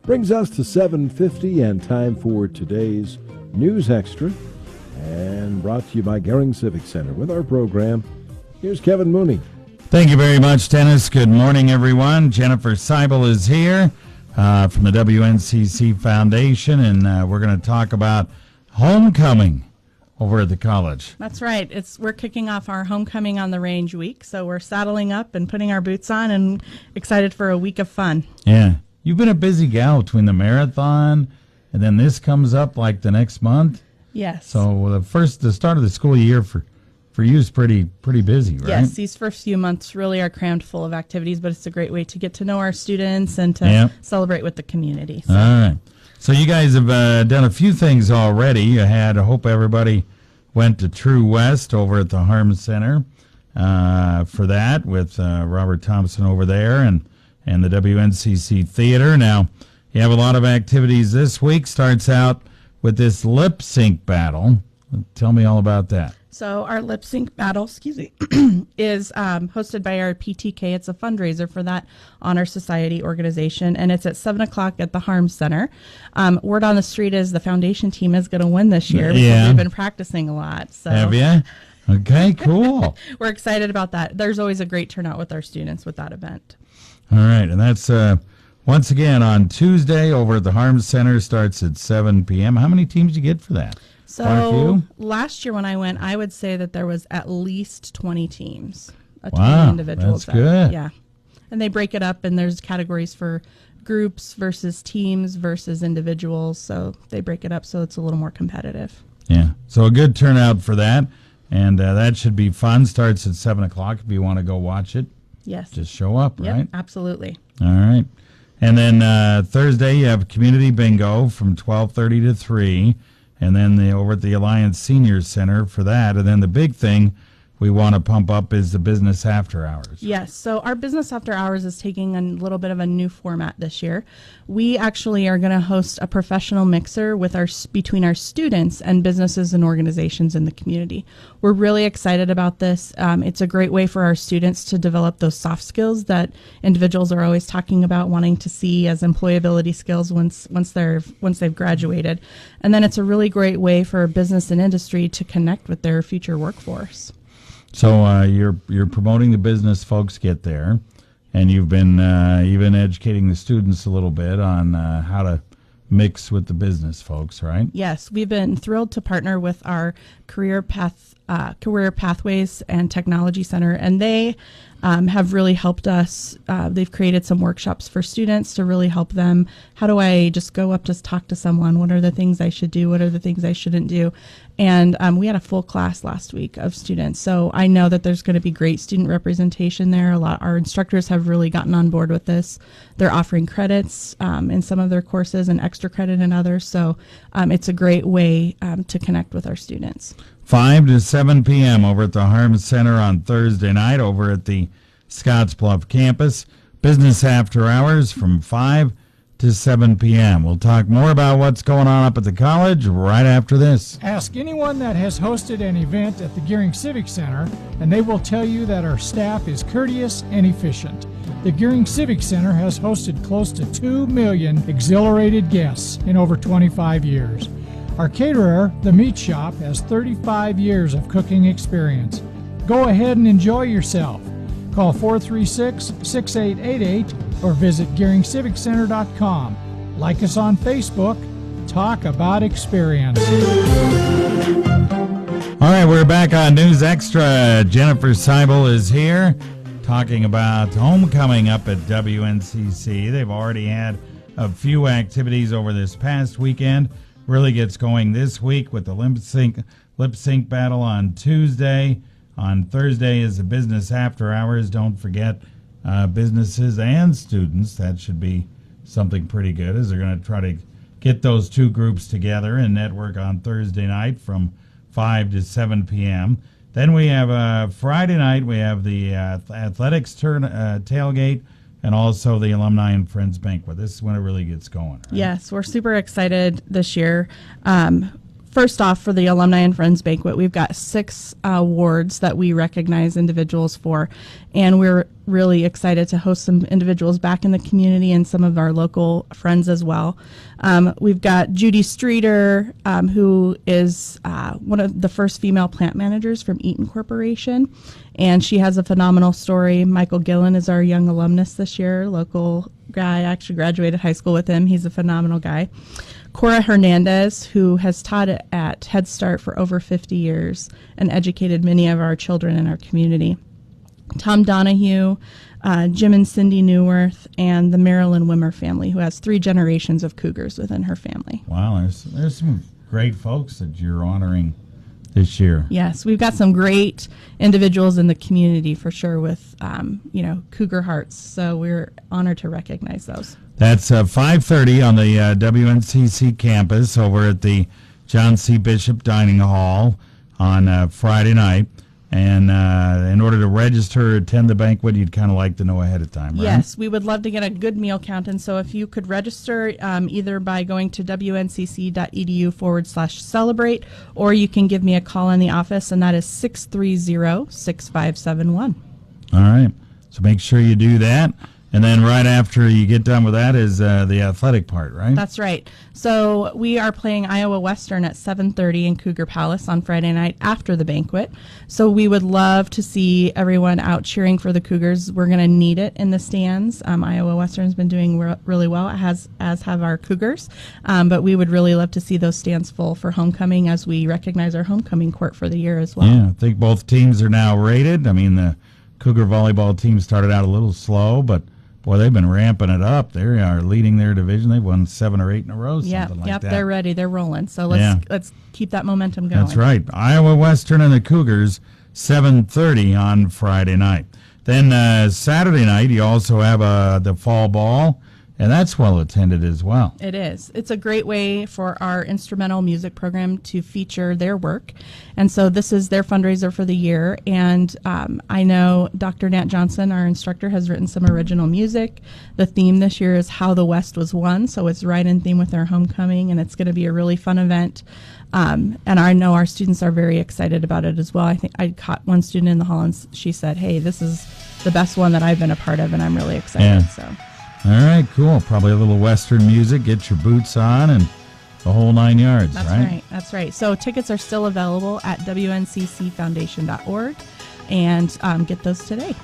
Brings us to 7:50 and time for today's News Extra, and brought to you by Gehring Civic Center. With our program, here's Kevin Mooney. Thank you very much, Dennis. Good morning, everyone. Jennifer Sibal is here from the WNCC Foundation, and we're going to talk about homecoming over at the college. That's right. We're kicking off our homecoming on the range week, so we're saddling up and putting our boots on and excited for a week of fun. Yeah. You've been a busy gal between the marathon and then this comes up like the next month. Yes. So the start of the school year for you is pretty busy, right? Yes, these first few months really are crammed full of activities, but it's a great way to get to know our students and to celebrate with the community. So. All right. So you guys have done a few things already. I hope everybody went to True West over at the Harms Center for that with Robert Thompson over there and the WNCC Theater. Now, you have a lot of activities this week. Starts out with this lip sync battle. Tell me all about that. So our lip sync battle, is hosted by our PTK. It's a fundraiser for that Honor Society organization, and it's at 7 o'clock at the Harms Center. Word on the street is the foundation team is going to win this year because we've been practicing a lot. So. Have you? Okay, cool. We're excited about that. There's always a great turnout with our students with that event. All right, and that's once again on Tuesday over at the Harms Center. Starts at 7 p.m. How many teams do you get for that? So last year when I went, I would say that there was at least 20 teams. 20 individuals. That's good. Yeah, and they break it up, and there's categories for groups versus teams versus individuals. So they break it up so it's a little more competitive. Yeah, so a good turnout for that, and that should be fun. Starts at 7 o'clock if you want to go watch it. Yes. Just show up, right? Yep, absolutely. All right. And then Thursday, you have community bingo from 12:30 to 3, and then over at the Alliance Senior Center for that. And then the big thing we want to pump up is the business after hours. Yes, so our business after hours is taking a little bit of a new format this year. We actually are going to host a professional mixer between our students and businesses and organizations in the community. We're really excited about this. It's a great way for our students to develop those soft skills that individuals are always talking about wanting to see as employability skills once they've graduated. And then it's a really great way for business and industry to connect with their future workforce. So you're promoting the business folks get there, and you've been even educating the students a little bit on how to mix with the business folks, right? Yes, we've been thrilled to partner with our Career Pathways and Technology Center, and they have really helped us. They've created some workshops for students to really help them. How do I just go up to talk to someone? What are the things I should do? What are the things I shouldn't do? And we had a full class last week of students. So I know that there's going to be great student representation there. Our instructors have really gotten on board with this. They're offering credits in some of their courses and extra credit in others. So it's a great way to connect with our students. 5 to 7 p.m. over at the Harms Center on Thursday night over at the Scottsbluff campus. Business after hours from 5 to 7 p.m. We'll talk more about what's going on up at the college right after this. Ask anyone that has hosted an event at the Gehring Civic Center, and they will tell you that our staff is courteous and efficient. The Gehring Civic Center has hosted close to 2 million exhilarated guests in over 25 years. Our caterer, The Meat Shop, has 35 years of cooking experience. Go ahead and enjoy yourself. Call 436-6888 or visit GehringCivicCenter.com. Like us on Facebook. Talk about experience. All right, we're back on News Extra. Jennifer Sibal is here talking about homecoming up at WNCC. They've already had a few activities over this past weekend. Really gets going this week with the lip sync battle on Tuesday. On Thursday is the business after hours. Don't forget businesses and students. That should be something pretty good, as they're going to try to get those two groups together and network on Thursday night from 5 to 7 p.m. Then we have Friday night. We have the athletics tailgate, and also the Alumni and Friends Banquet. This is when it really gets going, right? Yes, we're super excited this year. first off, for the Alumni and Friends Banquet, we've got 6 awards that we recognize individuals for, and we're really excited to host some individuals back in the community and some of our local friends as well. We've got Judy Streeter, who is one of the first female plant managers from Eaton Corporation, and she has a phenomenal story. Michael Gillen is our young alumnus this year, local guy. I actually graduated high school with him. He's a phenomenal guy. Cora Hernandez, who has taught at Head Start for over 50 years and educated many of our children in our community. Tom Donahue, Jim and Cindy Newworth, and the Marilyn Wimmer family, who has 3 generations of Cougars within her family. Wow, there's some great folks that you're honoring this year. Yes, we've got some great individuals in the community for sure with, Cougar hearts. So we're honored to recognize those. That's 5:30 on the WNCC campus over at the John C. Bishop Dining Hall on Friday night. And in order to register or attend the banquet, you'd kind of like to know ahead of time, right? Yes, we would love to get a good meal count. And so if you could register either by going to wncc.edu/celebrate, or you can give me a call in the office, and that is 630-6571. All right. So make sure you do that. And then right after you get done with that is the athletic part, right? That's right. So we are playing Iowa Western at 7:30 in Cougar Palace on Friday night after the banquet. So we would love to see everyone out cheering for the Cougars. We're going to need it in the stands. Iowa Western's been doing really well, as have our Cougars. But we would really love to see those stands full for homecoming as we recognize our homecoming court for the year as well. Yeah, I think both teams are now rated. I mean, the Cougar volleyball team started out a little slow, but boy, they've been ramping it up. They are leading their division. They've won 7 or 8 in a row, something like that. They're ready. They're rolling. So let's keep that momentum going. That's right. Iowa Western and the Cougars, 7:30 on Friday night. Then Saturday night, you also have the fall ball, and that's well attended as well. It is. It's a great way for our instrumental music program to feature their work. And so this is their fundraiser for the year. And I know Dr. Nat Johnson, our instructor, has written some original music. The theme this year is How the West Was Won. So it's right in theme with their homecoming, and it's going to be a really fun event. And I know our students are very excited about it as well. I think I caught one student in the hall, and she said, "Hey, this is the best one that I've been a part of, and I'm really excited." Yeah. So. All right, cool. Probably a little Western music, get your boots on, and the whole 9 yards, That's right? That's right. So tickets are still available at wnccfoundation.org, and get those today.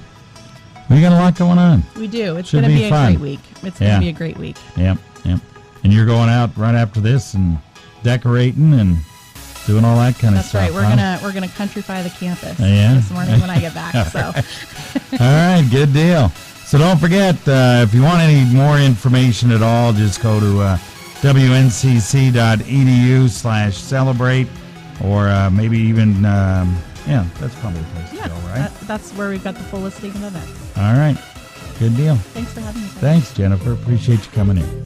We got a lot going on. We do. It's Should going to be be a fun. great week. It's going to be a great week. Yep. And you're going out right after this and decorating and doing all that kind of stuff. That's right. We're gonna countrify the campus this morning when I get back. So. All right, good deal. So don't forget, if you want any more information at all, just go to wncc.edu/celebrate, or maybe even, that's probably a place to go, right? That's where we've got the full listing of events. All right, good deal. Thanks for having me. Thanks, Jennifer. Appreciate you coming in.